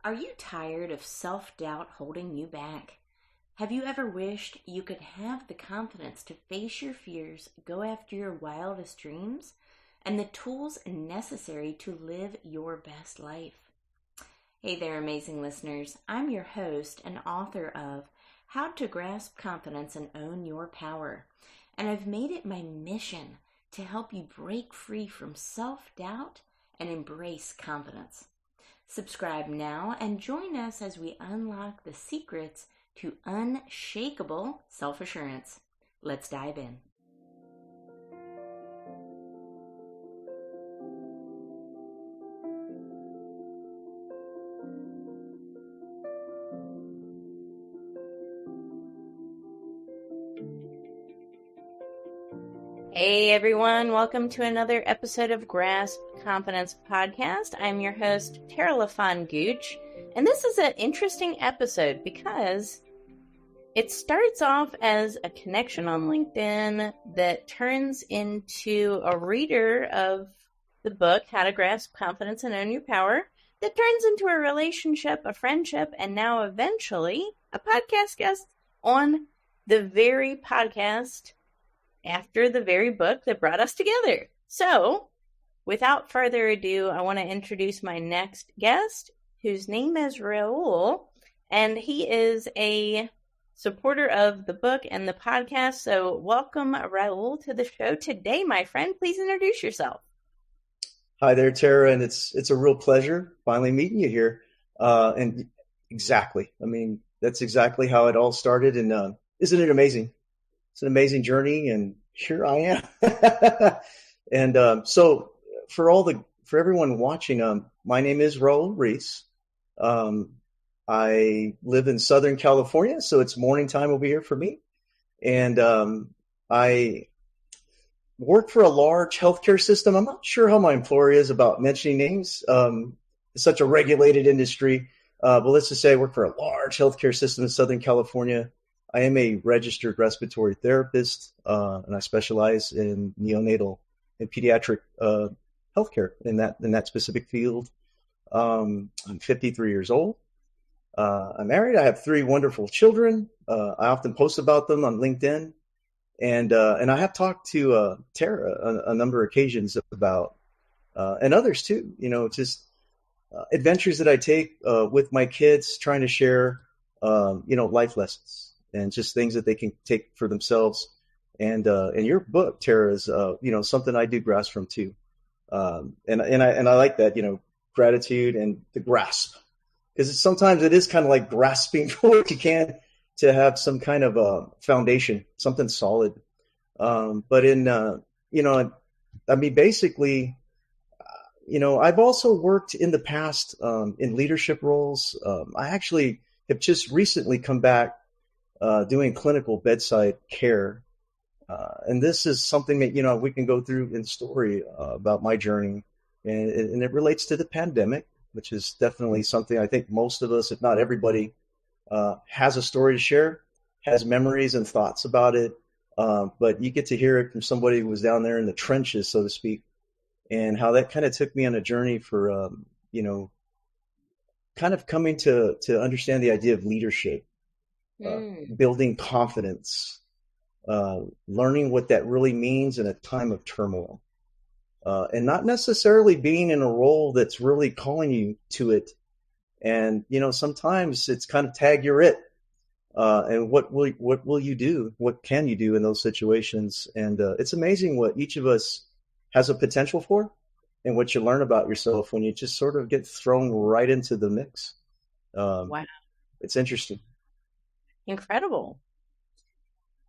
Are you tired of self-doubt holding you back? Have you ever wished you could have the confidence to face your fears, go after your wildest dreams, and the tools necessary to live your best life? Hey there, amazing listeners. I'm your host and author of How to Grasp Confidence and Own Your Power, and I've made it my mission to help you break free from self-doubt and embrace confidence. Subscribe now and join us as we unlock the secrets to unshakable self-assurance. Let's dive in. Hey everyone, welcome to another episode of Grasp Confidence Podcast. I'm your host, Tara LaFon Gooch, and this is an interesting episode because it starts off as a connection on LinkedIn that turns into a reader of the book, How to Grasp Confidence and Own Your Power, that turns into a relationship, a friendship, and now eventually a podcast guest on the very podcast after the very book that brought us together. So, without further ado, I want to introduce my next guest, whose name is Raul, and he is a supporter of the book and the podcast. So, welcome, Raul, to the show today, my friend. Please introduce yourself. Hi there, Tara, and it's a real pleasure finally meeting you here. And exactly, that's exactly how it all started, and isn't it amazing? It's an amazing journey, and here I am. And so for everyone watching, my name is Raul Ruiz. I live in Southern California, so it's morning time over here for me. And I work for a large healthcare system. I'm not sure how my employer is about mentioning names. It's such a regulated industry. But let's just say I work for a large healthcare system in Southern California. I am a registered respiratory therapist, and I specialize in neonatal and pediatric healthcare in that specific field. I'm 53 years old. I'm married. I have 3 wonderful children. I often post about them on LinkedIn, and I have talked to Tara a number of occasions about, and others too. Just adventures that I take with my kids, trying to share, life lessons. And just things that they can take for themselves. And your book, Tara, is something I do grasp from too. And I like that, gratitude and the grasp, because sometimes it is kind of like grasping for what you can to have some kind of a foundation, something solid. But basically, I've also worked in the past in leadership roles. I actually have just recently come back doing clinical bedside care. And this is something that, we can go through in story about my journey. And it relates to the pandemic, which is definitely something I think most of us, if not everybody, has a story to share, has memories and thoughts about it. But you get to hear it from somebody who was down there in the trenches, so to speak, and how that kind of took me on a journey for, kind of coming to understand the idea of leadership. Building confidence, learning what that really means in a time of turmoil, and not necessarily being in a role that's really calling you to it. And, sometimes it's kind of tag you're it. And what will you do? What can you do in those situations? And it's amazing what each of us has a potential for and what you learn about yourself when you just sort of get thrown right into the mix. Wow. It's interesting. Incredible.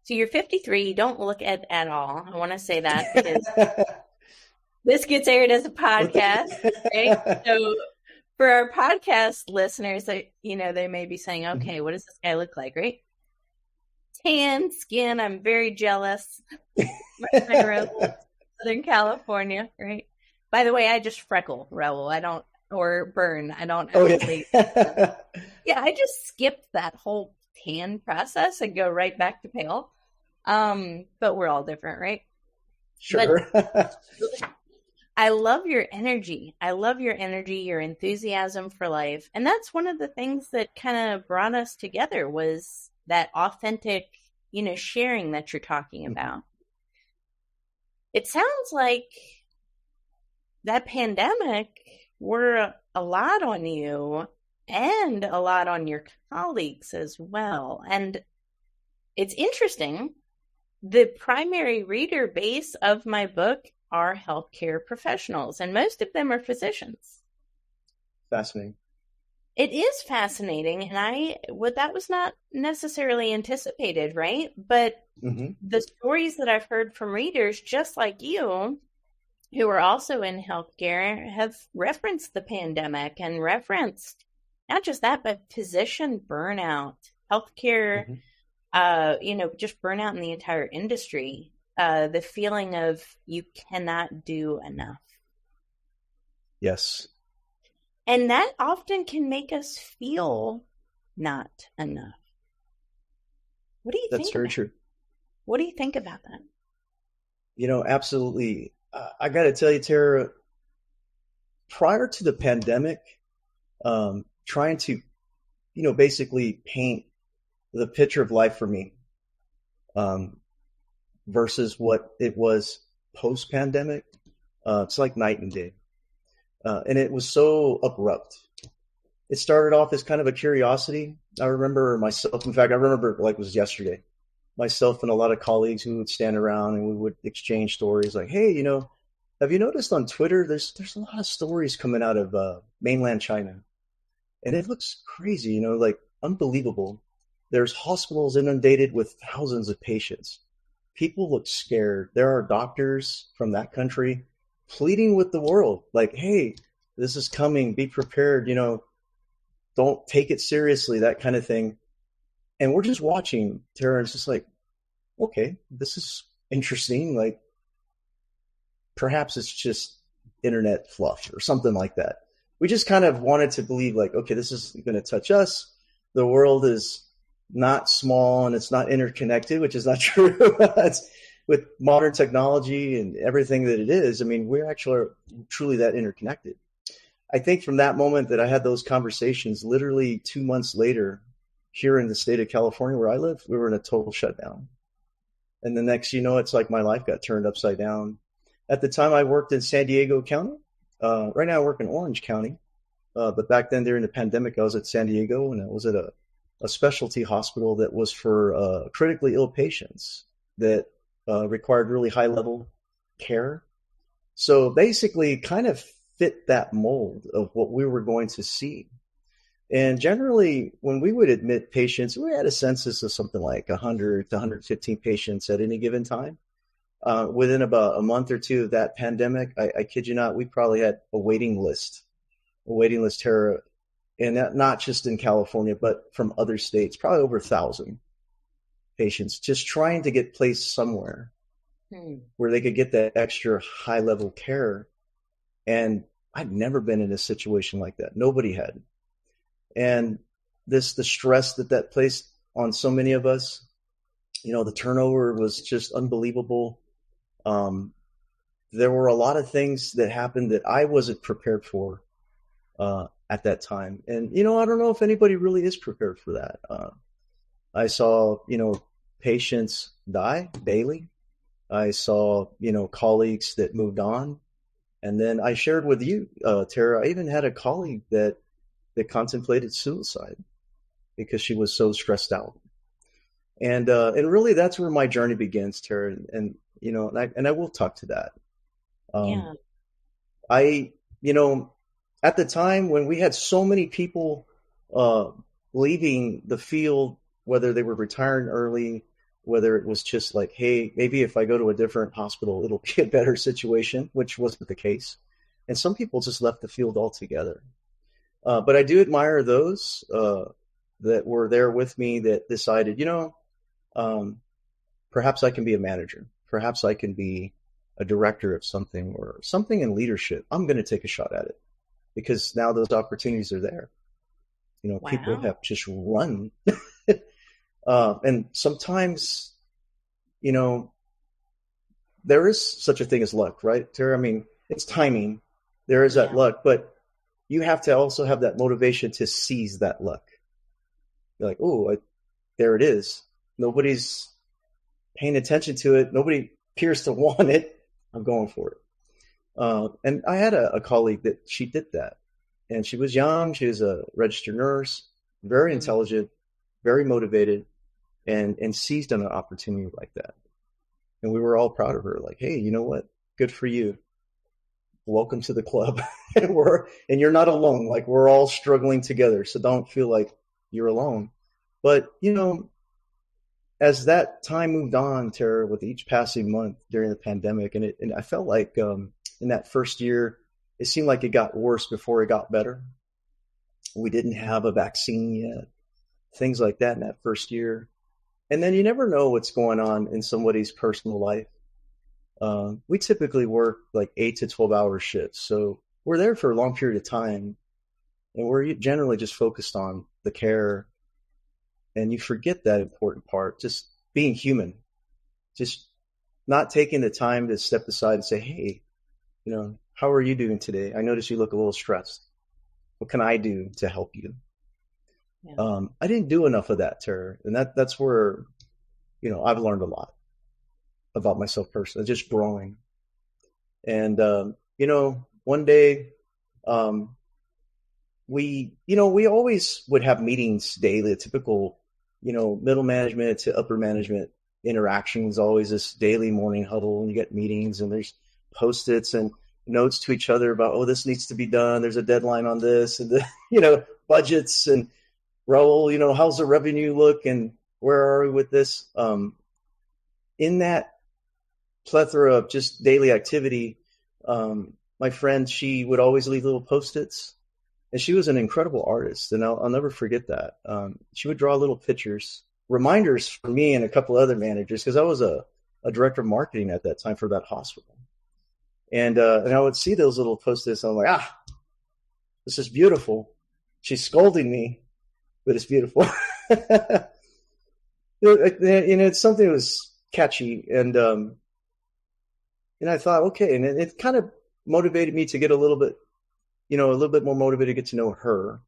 So you're 53. You don't look at all. I want to say that because this gets aired as a podcast, right? So for our podcast listeners, they may be saying, okay, what does this guy look like, right? Tan skin. I'm very jealous. Southern California, right? By the way, I just freckle, Raul. Or burn. I don't actually. Yeah, I just skipped that whole tan process and go right back to pale. But we're all different, right? Sure. I love your energy. I love your energy, your enthusiasm for life. And that's one of the things that kind of brought us together was that authentic, sharing that you're talking about. It sounds like that pandemic were a lot on you and a lot on your colleagues as well. And it's interesting. The primary reader base of my book are healthcare professionals, and most of them are physicians. Fascinating. It is fascinating, and that was not necessarily anticipated, right? But the stories that I've heard from readers, just like you, who are also in healthcare, have referenced the pandemic and referenced not just that, but physician burnout, healthcare, just burnout in the entire industry. The feeling of you cannot do enough. Yes. And that often can make us feel not enough. What do you think? That's very true. What do you think about that? Absolutely. I got to tell you, Tara, prior to the pandemic, trying to, basically paint the picture of life for me, versus what it was post-pandemic, it's like night and day. And it was so abrupt. It started off as kind of a curiosity. I remember myself, in fact, I remember like it was yesterday, myself and a lot of colleagues who would stand around and we would exchange stories like, hey, have you noticed on Twitter, there's a lot of stories coming out of mainland China. And it looks crazy, like unbelievable. There's hospitals inundated with thousands of patients. People look scared. There are doctors from that country pleading with the world, like, hey, this is coming, be prepared, don't take it seriously, that kind of thing. And we're just watching, Tara, and it's just like, okay, this is interesting. Like, perhaps it's just internet fluff or something like that. We just kind of wanted to believe like, okay, this is going to touch us. The world is not small and it's not interconnected, which is not true. With modern technology and everything that it is, I mean, we're actually truly that interconnected. I think from that moment that I had those conversations, literally 2 months later, here in the state of California where I live, we were in a total shutdown. And the next, it's like my life got turned upside down. At the time, I worked in San Diego County. Right now, I work in Orange County. But back then, during the pandemic, I was at San Diego, and I was at a specialty hospital that was for critically ill patients that required really high-level care. So basically kind of fit that mold of what we were going to see. And generally, when we would admit patients, we had a census of something like 100 to 115 patients at any given time. Within about a month or two of that pandemic, I kid you not, we probably had a waiting list Tara, and not just in California, but from other states, probably over 1,000 patients just trying to get placed somewhere where they could get that extra high level care. And I'd never been in a situation like that. Nobody had. And the stress that placed on so many of us, the turnover was just unbelievable. There were a lot of things that happened that I wasn't prepared for at that time. And, I don't know if anybody really is prepared for that. I saw, patients die daily. I saw, colleagues that moved on. And then I shared with you, Tara, I even had a colleague that contemplated suicide because she was so stressed out. And really that's where my journey begins, Tara. And I will talk to that. At the time when we had so many people leaving the field, whether they were retiring early, whether it was just like, hey, maybe if I go to a different hospital, it'll be a better situation, which wasn't the case. And some people just left the field altogether. But I do admire those that were there with me that decided, perhaps I can be a manager. Perhaps I can be a director of something or something in leadership. I'm going to take a shot at it because now those opportunities are there. Wow. People have just run. And sometimes, there is such a thing as luck, right, Tara? I mean, it's timing. There is that luck, but you have to also have that motivation to seize that luck. You're like, oh, there it is. Nobody's paying attention to it. Nobody appears to want it. I'm going for it. And I had a colleague that she did that. And she was young. She was a registered nurse, very intelligent, very motivated, and seized on an opportunity like that. And we were all proud of her. Like, hey, you know what? Good for you. Welcome to the club. And you're not alone. Like, we're all struggling together. So don't feel like you're alone. But, as that time moved on, Tara, with each passing month during the pandemic, and I felt like in that first year, it seemed like it got worse before it got better. We didn't have a vaccine yet, things like that in that first year. And then you never know what's going on in somebody's personal life. We typically work like 8 to 12-hour shifts. So we're there for a long period of time. And we're generally just focused on the care. And you forget that important part, just being human, just not taking the time to step aside and say, hey, how are you doing today? I notice you look a little stressed. What can I do to help you? Yeah. I didn't do enough of that, Tara. And that's where, I've learned a lot about myself personally, just growing. And, one day, we always would have meetings daily, a typical, middle management to upper management interactions, always this daily morning huddle, and you get meetings and there's Post-its and notes to each other about, oh, this needs to be done. There's a deadline on this, and budgets, and Raul, how's the revenue look, and where are we with this? In that plethora of just daily activity, my friend, she would always leave little Post-its, and she was an incredible artist, and I'll never forget that. She would draw little pictures, reminders for me and a couple other managers, because I was a director of marketing at that time for that hospital. And I would see those little Post-its, and I'm like, this is beautiful. She's scolding me, but it's beautiful. It's something that was catchy, and I thought, okay, and it kind of motivated me to get a little bit more motivated to get to know her,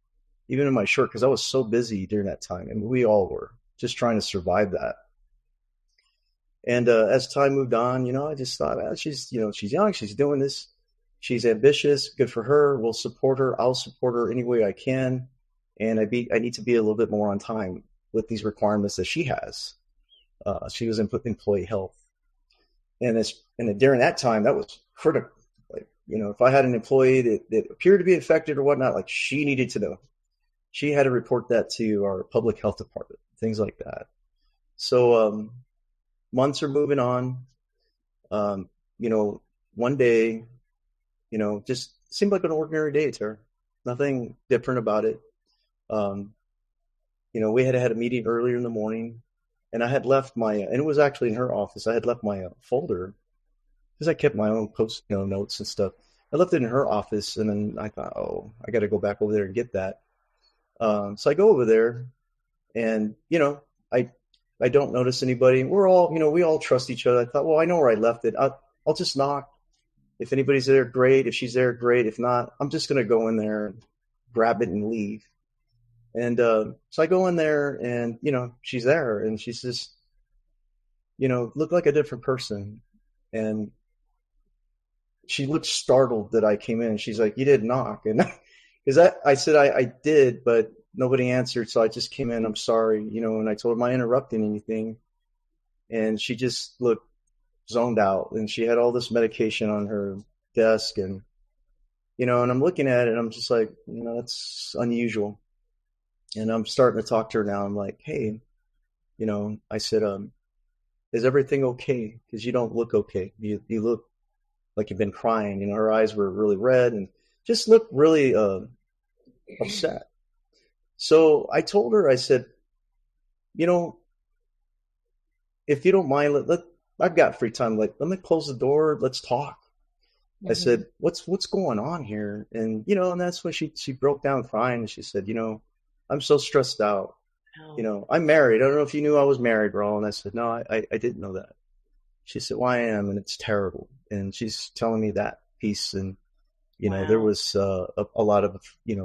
even in my short, because I was so busy during that time, and we all were just trying to survive that. And as time moved on, I just thought, she's young, she's doing this, she's ambitious, good for her. We'll support her. I'll support her any way I can. And I need to be a little bit more on time with these requirements that she has. She was in employee health, and during that time, that was critical. Like, if I had an employee that appeared to be infected or whatnot, like, she needed to know. She had to report that to our public health department, things like that. So, months are moving on. One day, just seemed like an ordinary day to her. Nothing different about it. We had a meeting earlier in the morning, and I had left and it was actually in her office. I had left my folder, because I kept my own notes and stuff. I left it in her office, and then I thought, oh, I got to go back over there and get that. So I go over there, and, I don't notice anybody. We're all, we all trust each other. I thought, well, I know where I left it. I'll just knock. If anybody's there, great. If she's there, great. If not, I'm just going to go in there and grab it and leave. And so I go in there, and, she's there, and she's just, looked like a different person. And she looked startled that I came in. She's like, you didn't knock. And because I said I did, but nobody answered, so I just came in. I'm sorry, and I told her, am I interrupting anything? And she just looked zoned out, and she had all this medication on her desk, and, and I'm looking at it, and I'm just like, that's unusual. And I'm starting to talk to her now. I'm like, hey, I said, is everything okay? Because you don't look okay. You look like you've been crying. Her eyes were really red and just looked really upset. So I told her, I said, if you don't mind, I've got free time. Let me close the door. Let's talk. Mm-hmm. I said, what's going on here? And, and that's when she broke down crying, and she said, I'm so stressed out. Oh. I'm married. I don't know if you knew I was married, Raul. And I said, no, I didn't know that. She said, well, I am, and it's terrible. And she's telling me that. piece. And, there Wow. was a lot of,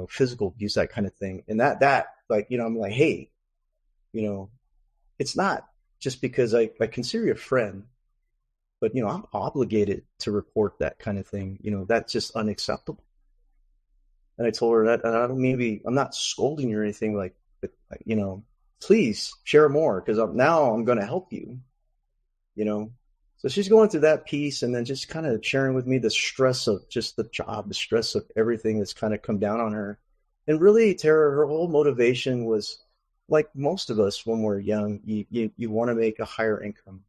physical abuse, that kind of thing. And that like, I'm like, hey, you know, it's not just because I consider you a friend, but, I'm obligated to report that kind of thing. That's just unacceptable. And I told her that, and I'm not scolding you or anything, like, but, please share more, because I'm going to help you, you know. So she's going through that piece, and then just kind of sharing with me the stress of just the job, the stress of everything that's kind of come down on her. And really, Tara, her whole motivation was, like most of us when we're young, you want to make a higher income.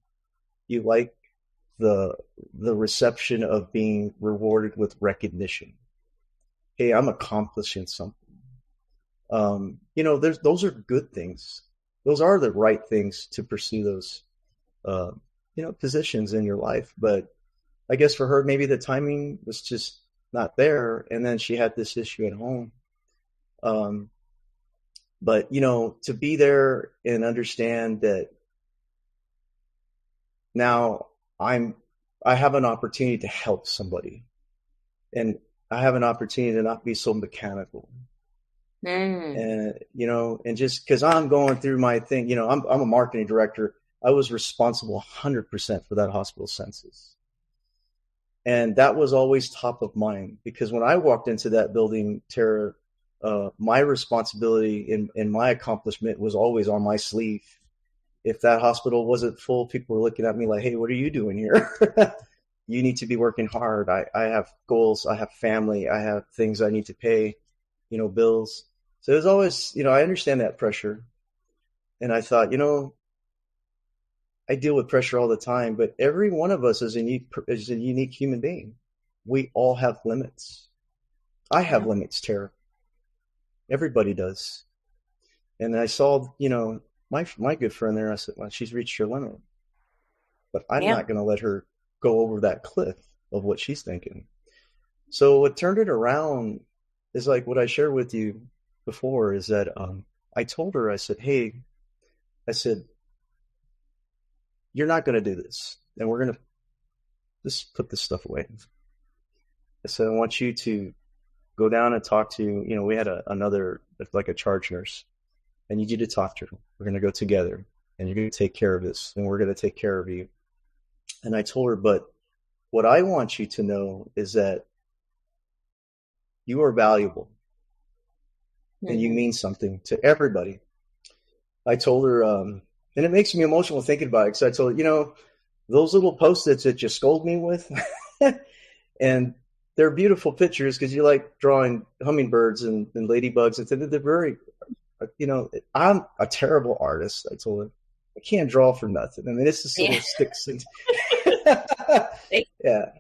You like the reception of being rewarded with recognition. Hey, I'm accomplishing something. Those are good things. Those are the right things to pursue those, positions in your life. But I guess for her, maybe the timing was just not there. And then she had this issue at home. But, to be there and understand that now I have an opportunity to help somebody, and I have an opportunity to not be so mechanical. And, and just because I'm going through my thing, I'm a marketing director. I was responsible 100% for that hospital census. And that was always top of mind, because when I walked into that building, Tara, my responsibility and my accomplishment was always on my sleeve. If that hospital wasn't full, people were looking at me like, hey, what are you doing here? You need to be working hard. I have goals. I have family. I have things I need to pay, bills. So it was always, I understand that pressure. And I thought, I deal with pressure all the time, but every one of us is a unique human being. We all have limits. I have limits, Tara. Everybody does. And I saw, my good friend there. I said, well, she's reached her limit, but I'm not going to let her go over that cliff of what she's thinking. So what turned it around is like what I shared with you before, is that I told her, I said, hey, you're not going to do this, and we're going to just put this stuff away. I said, I want you to go down and talk to, we had another, like a charge nurse. I need you to talk to her. We're going to go together, and you're going to take care of this, and we're going to take care of you. And I told her, but what I want you to know is that you are valuable, and you mean something to everybody. I told her, and it makes me emotional thinking about it, because I told her, those little Post-its that you scold me with, and they're beautiful pictures because you like drawing hummingbirds and ladybugs. And they're very, I'm a terrible artist. I told her, I can't draw for nothing. I mean, it's just little sticks. And yeah.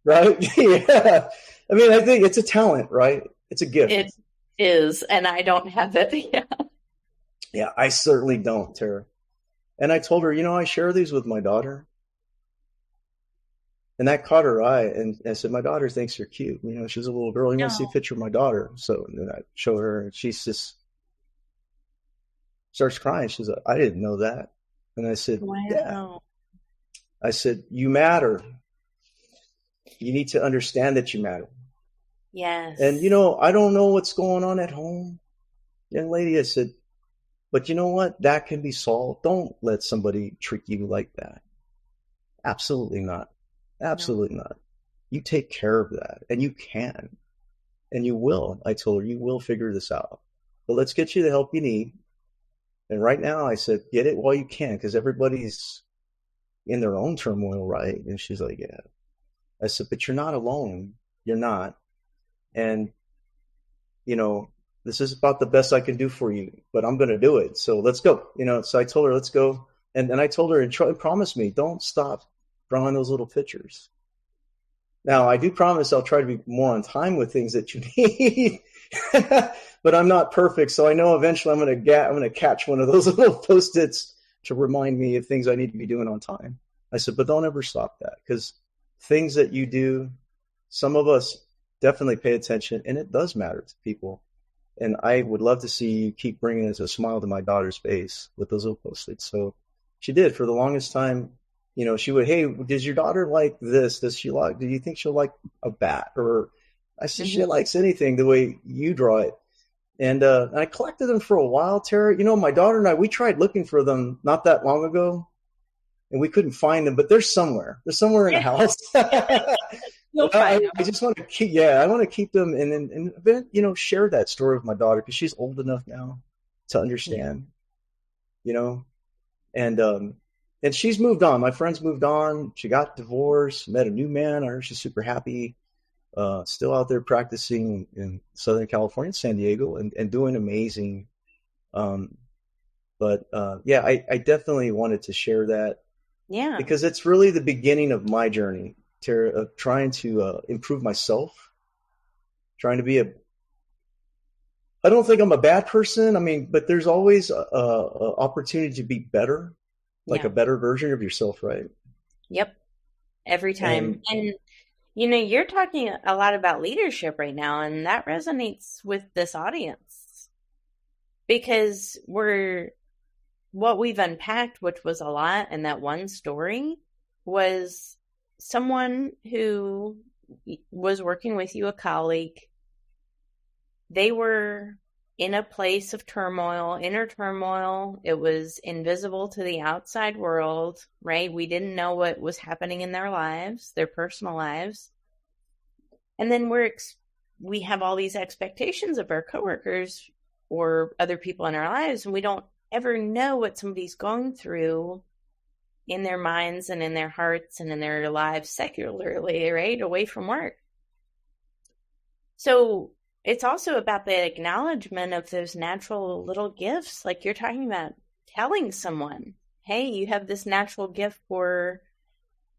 Right. Yeah. I mean, I think it's a talent, right? It's a gift. It is. And I don't have it. Yeah. Yeah, I certainly don't, Tara. And I told her, I share these with my daughter. And that caught her eye. And I said, my daughter thinks you're cute. She's a little girl. You want to see a picture of my daughter? So then I showed her, and she's just starts crying. She's like, I didn't know that. And I said, wow. Yeah. I said, you matter. You need to understand that you matter. Yes. And, I don't know what's going on at home, young lady. I said, but you know what? That can be solved. Don't let somebody trick you like that. Absolutely not. Absolutely not. You take care of that, and you can, and you will. I told her, you will figure this out, but let's get you the help you need. And right now, I said, get it while you can, because everybody's in their own turmoil, right? And she's like, yeah. I said, but you're not alone. You're not. And, this is about the best I can do for you, but I'm going to do it. So let's go. So I told her, let's go. And I told her, and promise me, don't stop drawing those little pictures. Now, I do promise I'll try to be more on time with things that you need, but I'm not perfect. So I know eventually I'm going to catch one of those little Post-its to remind me of things I need to be doing on time. I said, but don't ever stop that, because things that you do, some of us definitely pay attention, and it does matter to people. And I would love to see you keep bringing a smile to my daughter's face with those little Post-its. So she did for the longest time. she would, hey, does your daughter like this? Do you think she'll like a bat? Or I said, she likes anything the way you draw it. And I collected them for a while, Tara. My daughter and I, we tried looking for them not that long ago, and we couldn't find them, but they're somewhere. They're somewhere in the house. You'll find them. I just want to I want to keep them and share that story with my daughter because she's old enough now to understand, and she's moved on. My friend's moved on. She got divorced, met a new man. I heard she's super happy. Still out there practicing in Southern California, San Diego, and doing amazing. But I definitely wanted to share that. Yeah. Because it's really the beginning of my journey, Tara, of trying to improve myself, trying to be I don't think I'm a bad person. I mean, but there's always a opportunity to be better, like a better version of yourself, right? Yep. Every time. And you're talking a lot about leadership right now, and that resonates with this audience because what we've unpacked, which was a lot in that one story, was someone who was working with you, a colleague. They were in a place of turmoil, inner turmoil. It was invisible to the outside world, right? We didn't know what was happening in their lives, their personal lives. And then we have all these expectations of our coworkers or other people in our lives, and we don't ever know what somebody's going through in their minds and in their hearts and in their lives secularly, right? Away from work. So it's also about the acknowledgement of those natural little gifts, like you're talking about, telling someone, hey, you have this natural gift for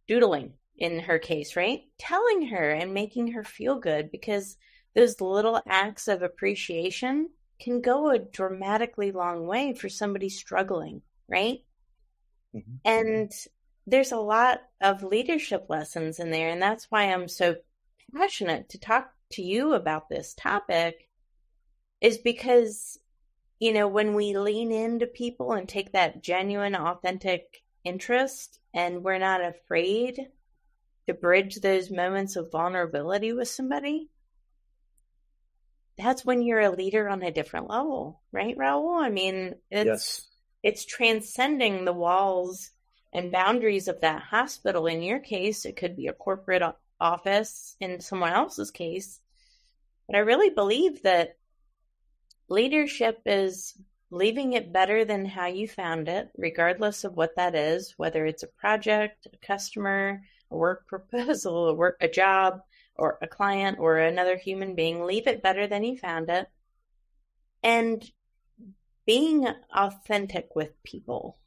doodling, in her case, right? Telling her and making her feel good, because those little acts of appreciation can go a dramatically long way for somebody struggling, right? Mm-hmm. And there's a lot of leadership lessons in there. And that's why I'm so passionate to talk to you about this topic, is because, when we lean into people and take that genuine, authentic interest, and we're not afraid to bridge those moments of vulnerability with somebody, that's when you're a leader on a different level, right, Raul? I mean, it's transcending the walls and boundaries of that hospital. In your case, it could be a corporate office. In someone else's case. But I really believe that leadership is leaving it better than how you found it, regardless of what that is, whether it's a project, a customer, a work proposal, a job, or a client, or another human being. Leave it better than you found it. And being authentic with people.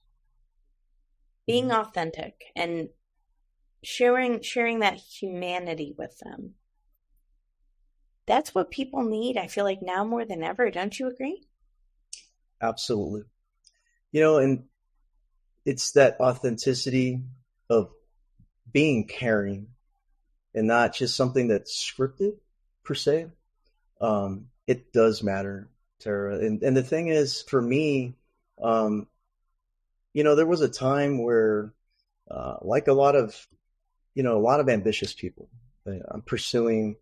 Being authentic and sharing that humanity with them. That's what people need, I feel like, now more than ever. Don't you agree? Absolutely. And it's that authenticity of being caring and not just something that's scripted per se. It does matter, Tara. And the thing is, for me, there was a time where, like a lot of ambitious people, I'm pursuing,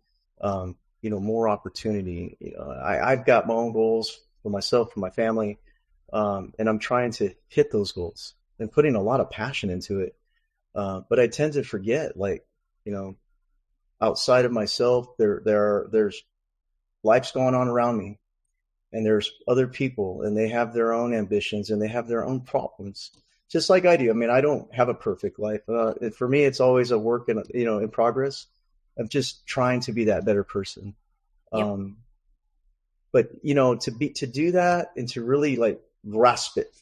more opportunity. I've got my own goals for myself, for my family, and I'm trying to hit those goals and putting a lot of passion into it. But I tend to forget, outside of myself, there's life's going on around me, and there's other people, and they have their own ambitions and they have their own problems, just like I do. I mean, I don't have a perfect life. For me, it's always a work in progress of just trying to be that better person. Yep. But to do that and to really grasp it,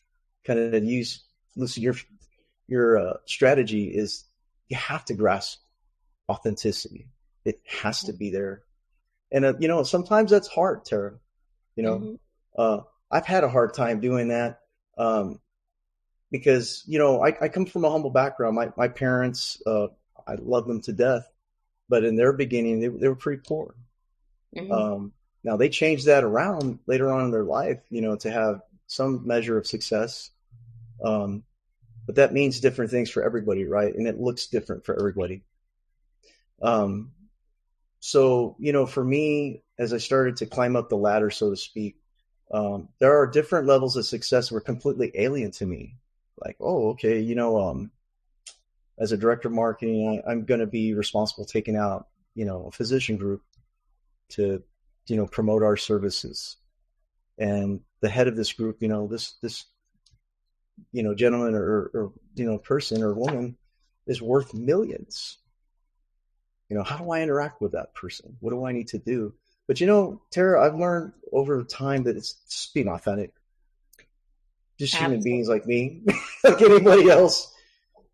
kind of use, Lucy, your strategy is you have to grasp authenticity. It has to be there. And, sometimes that's hard, Tara. I've had a hard time doing that because, I come from a humble background. My parents, I love them to death, but in their beginning, they were pretty poor. Mm-hmm. Now, they changed that around later on in their life, to have some measure of success. but that means different things for everybody, right? And it looks different for everybody. So, for me, as I started to climb up the ladder, so to speak, there are different levels of success that were completely alien to me. Like, oh, okay, as a director of marketing, I'm going to be responsible taking out, a physician group to, promote our services. And the head of this group, this gentleman or person or woman is worth millions. How do I interact with that person? What do I need to do? But Tara, I've learned over time that it's just being authentic. Just human beings like me, like anybody else.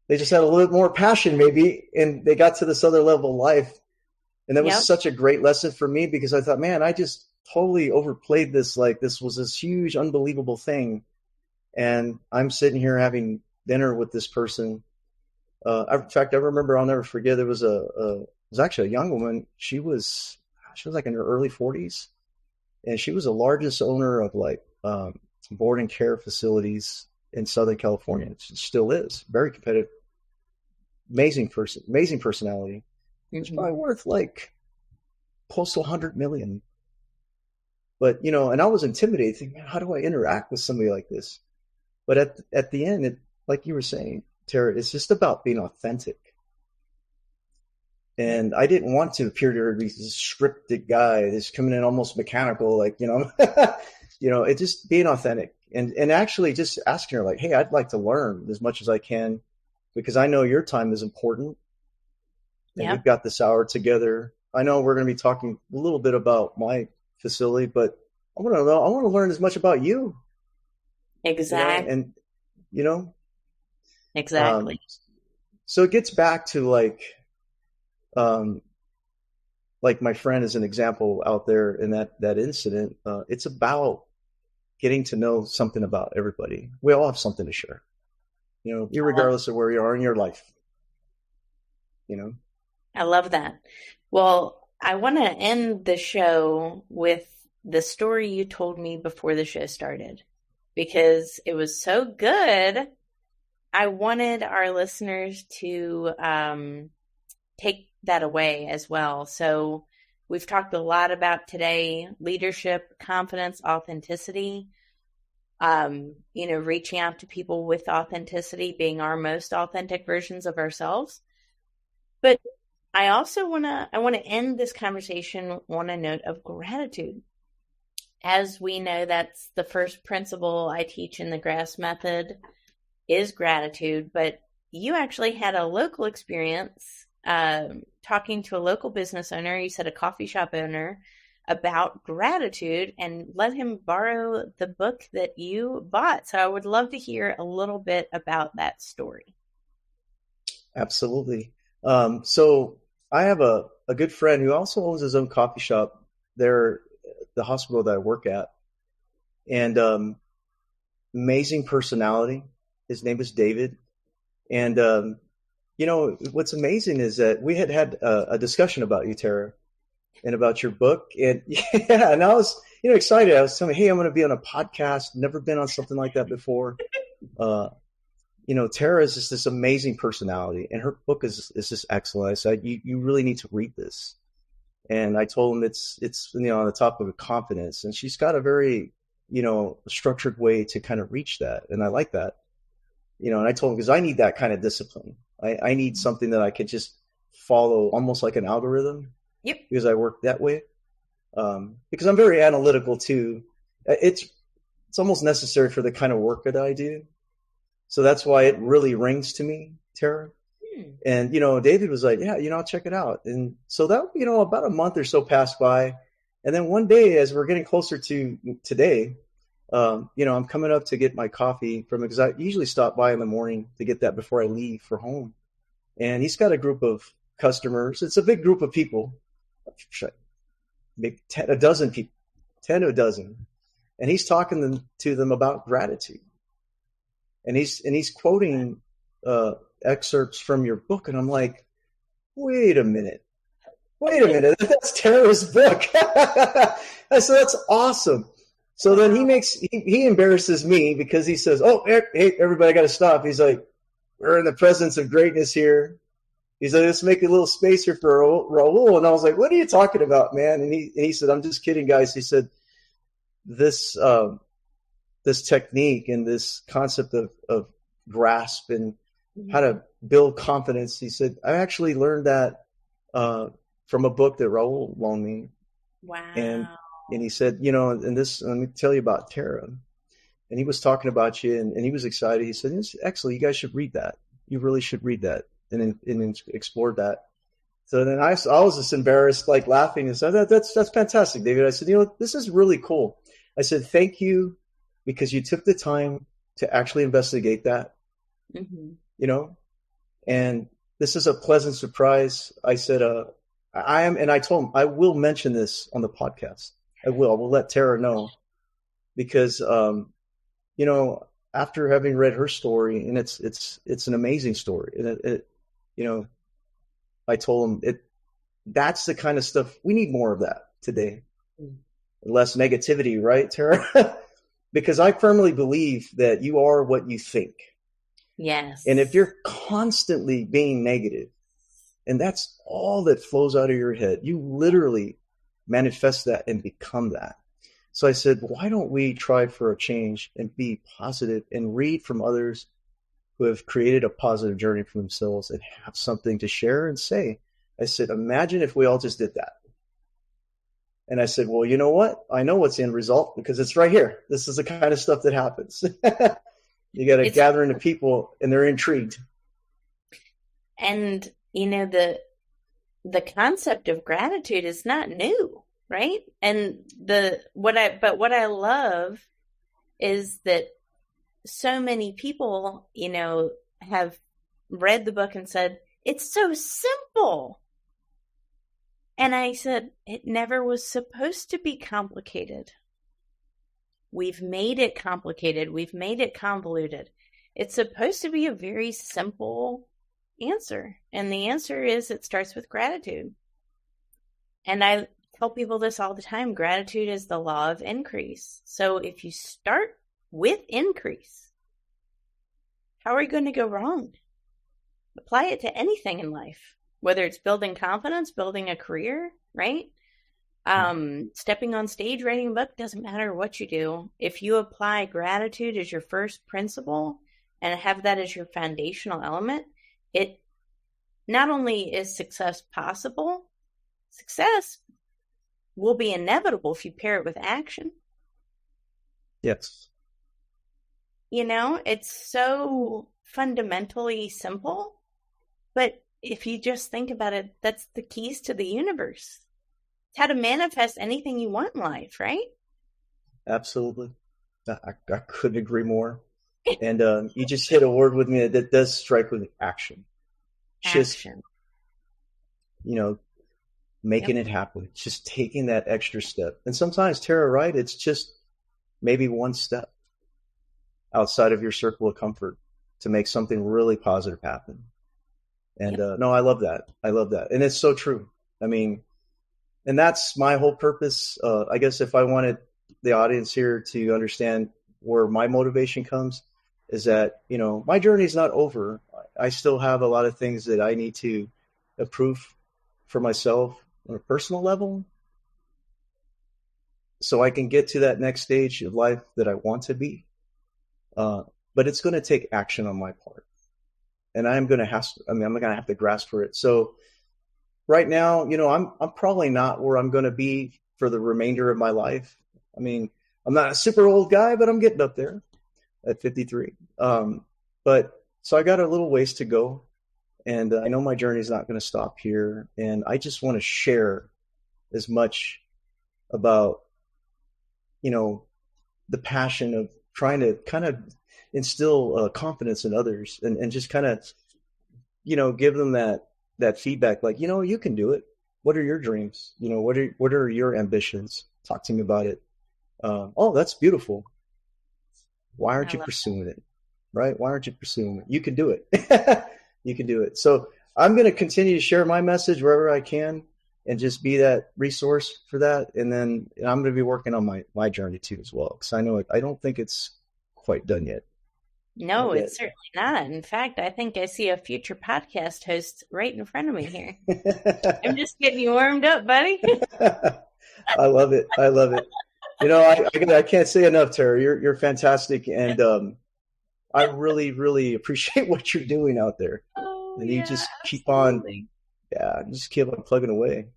They just had a little bit more passion maybe, and they got to this other level of life. And that was such a great lesson for me, because I thought, man, I just totally overplayed this. Like, this was this huge, unbelievable thing. And I'm sitting here having dinner with this person. In fact, I remember, I'll never forget, there was it was actually a young woman. She was like in her early 40s, and she was the largest owner of board and care facilities in Southern California. She still is very competitive. Amazing person, amazing personality. It's probably worth close to 100 million. But, and I was intimidated, thinking, man, how do I interact with somebody like this? But at the end, it, like you were saying, Tara, it's just about being authentic. And I didn't want to appear to be this scripted guy that's coming in almost mechanical, it just being authentic and actually just asking her, hey, I'd like to learn as much as I can, because I know your time is important. And we've got this hour together. I know we're going to be talking a little bit about my facility, but I want to learn as much about you. Exactly. Exactly. So it gets back to my friend is an example out there in that incident. It's about getting to know something about everybody. We all have something to share, regardless of where you are in your life. I love that. Well, I want to end the show with the story you told me before the show started, because it was so good. I wanted our listeners to take that away as well. So we've talked a lot about today, leadership, confidence, authenticity, reaching out to people with authenticity, being our most authentic versions of ourselves. But I also want to end this conversation on a note of gratitude. As we know, that's the first principle I teach in the GRASS method is gratitude. But you actually had a local experience talking to a local business owner, you said a coffee shop owner, about gratitude, and let him borrow the book that you bought. So I would love to hear a little bit about that story. Absolutely. So I have a good friend who also owns his own coffee shop there at the hospital that I work at. And amazing personality. His name is David. And, what's amazing is that we had a discussion about you, Tara, and about your book. And and I was, excited. I was telling me, hey, I'm going to be on a podcast. Never been on something like that before. Tara is just this amazing personality, and her book is just excellent. I said, you really need to read this. And I told him it's on the topic of confidence, and she's got a very, structured way to kind of reach that. And I like that, and I told him, because I need that kind of discipline. I need something that I could just follow almost like an algorithm. Yep. Because I work that way. Because I'm very analytical too. It's almost necessary for the kind of work that I do. So that's why it really rings to me, Tara. And, David was like, yeah, I'll check it out. And so that, about a month or so passed by. And then one day, as we're getting closer to today, I'm coming up to get my coffee from him, because I usually stop by in the morning to get that before I leave for home. And he's got a group of customers. It's a big group of people, maybe 10 to a dozen. And he's talking to them about gratitude. And he's quoting excerpts from your book, and I'm like, wait a minute, that's Tara's book. I said, that's awesome. So then he embarrasses me, because he says, oh, hey, everybody, I got to stop. He's like, we're in the presence of greatness here. He said, let's make a little space here for Raul. And I was like, what are you talking about, man? And he said, I'm just kidding, guys. He said, this technique and this concept of grasp and how to build confidence. He said, I actually learned that from a book that Raul loaned me. Wow. And he said, and this, let me tell you about Tara. And he was talking about you, and he was excited. He said, it's excellent. You guys should read that. You really should read that and explore that. So then I was just embarrassed, like laughing, and said, that's fantastic, David. I said, this is really cool. I said, thank you, because you took the time to actually investigate that, and this is a pleasant surprise. I said, and I told him, I will mention this on the podcast. I will let Tara know, because, after having read her story, and it's an amazing story. And I told him that's the kind of stuff we need more of that today. Less negativity, right, Tara? Because I firmly believe that you are what you think. Yes. And if you're constantly being negative, and that's all that flows out of your head, you literally manifest that and become that. So I said, why don't we try for a change and be positive and read from others who have created a positive journey for themselves and have something to share and say. I said, imagine if we all just did that. And I said, well, you know what? I know what's the end result, because it's right here. This is the kind of stuff that happens. You got a gathering of people, and they're intrigued. And, the concept of gratitude is not new, right? And what I love is that so many people, have read the book and said, it's so simple. And I said, it never was supposed to be complicated. We've made it complicated. We've made it convoluted. It's supposed to be a very simple answer. And the answer is, it starts with gratitude. And I tell people this all the time. Gratitude is the law of increase. So if you start with increase, how are you going to go wrong? Apply it to anything in life, whether it's building confidence, building a career, right? Stepping on stage, writing a book, doesn't matter what you do. If you apply gratitude as your first principle and have that as your foundational element, it not only is success possible, success will be inevitable if you pair it with action. Yes. It's so fundamentally simple, but if you just think about it, that's the keys to the universe. It's how to manifest anything you want in life, right? Absolutely. I couldn't agree more. And you just hit a word with me that does strike with action. Action. Making it happen. Just taking that extra step. And sometimes, Tara, right, it's just maybe one step outside of your circle of comfort to make something really positive happen. And no, I love that. I love that. And it's so true. I mean, and that's my whole purpose. I guess if I wanted the audience here to understand where my motivation comes, is that, my journey is not over. I still have a lot of things that I need to approve for myself on a personal level, so I can get to that next stage of life that I want to be. But it's going to take action on my part. And I'm going to have to grasp for it. So right now, I'm probably not where I'm going to be for the remainder of my life. I mean, I'm not a super old guy, but I'm getting up there at 53. But so I got a little ways to go, and I know my journey is not going to stop here. And I just want to share as much about, the passion of trying to kind of instill confidence in others, and just kind of, give them that feedback, like, you can do it. What are your dreams? What are your ambitions? Talk to me about it. Oh, that's beautiful. Why aren't you pursuing it? Right? Why aren't you pursuing it? You can do it. You can do it. So I'm going to continue to share my message wherever I can and just be that resource for that. And then I'm going to be working on my journey too as well, because I know I don't think it's quite done yet. No, I it's certainly not. In fact, I think I see a future podcast host right in front of me here. I'm bet. just getting you warmed up, buddy. I love it. I love it. I can't say enough, Tara. You're fantastic, and I really, really appreciate what you're doing out there. Oh, And you yeah, just keep on, absolutely. yeah, just keep on plugging away.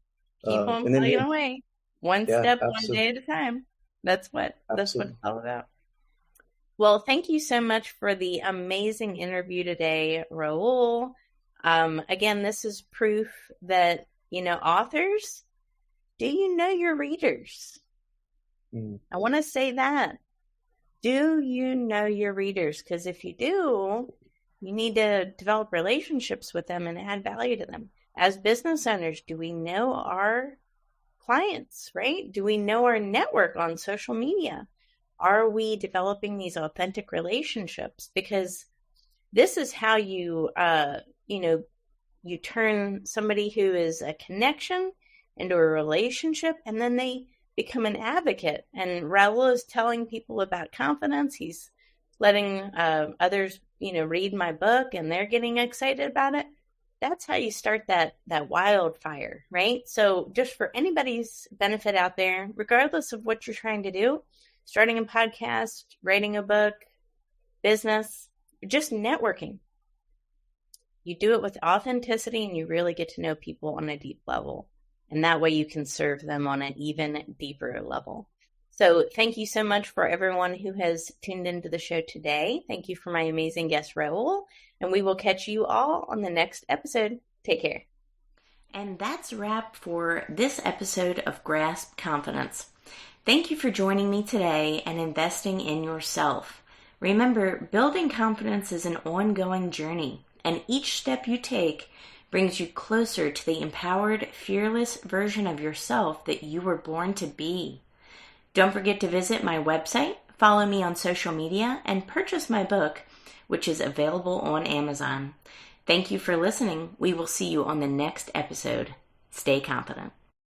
Keep on And then, plugging away. One yeah, step, one absolutely, day at a time. That's what absolutely. it's all about. Well, thank you so much for the amazing interview today, Raul. Again, this is proof that, authors, do you know your readers? Mm. I want to say that. Do you know your readers? Because if you do, you need to develop relationships with them and add value to them. As business owners, do we know our clients, right? Do we know our network on social media? Are we developing these authentic relationships? Because this is how you turn somebody who is a connection into a relationship, and then they become an advocate. And Raul is telling people about confidence. He's letting others, read my book, and they're getting excited about it. That's how you start that wildfire, right? So just for anybody's benefit out there, regardless of what you're trying to do, starting a podcast, writing a book, business, just networking. You do it with authenticity, and you really get to know people on a deep level. And that way you can serve them on an even deeper level. So thank you so much for everyone who has tuned into the show today. Thank you for my amazing guest, Raul. And we will catch you all on the next episode. Take care. And that's a wrap for this episode of Grasp Confidence. Thank you for joining me today and investing in yourself. Remember, building confidence is an ongoing journey, and each step you take brings you closer to the empowered, fearless version of yourself that you were born to be. Don't forget to visit my website, follow me on social media, and purchase my book, which is available on Amazon. Thank you for listening. We will see you on the next episode. Stay confident.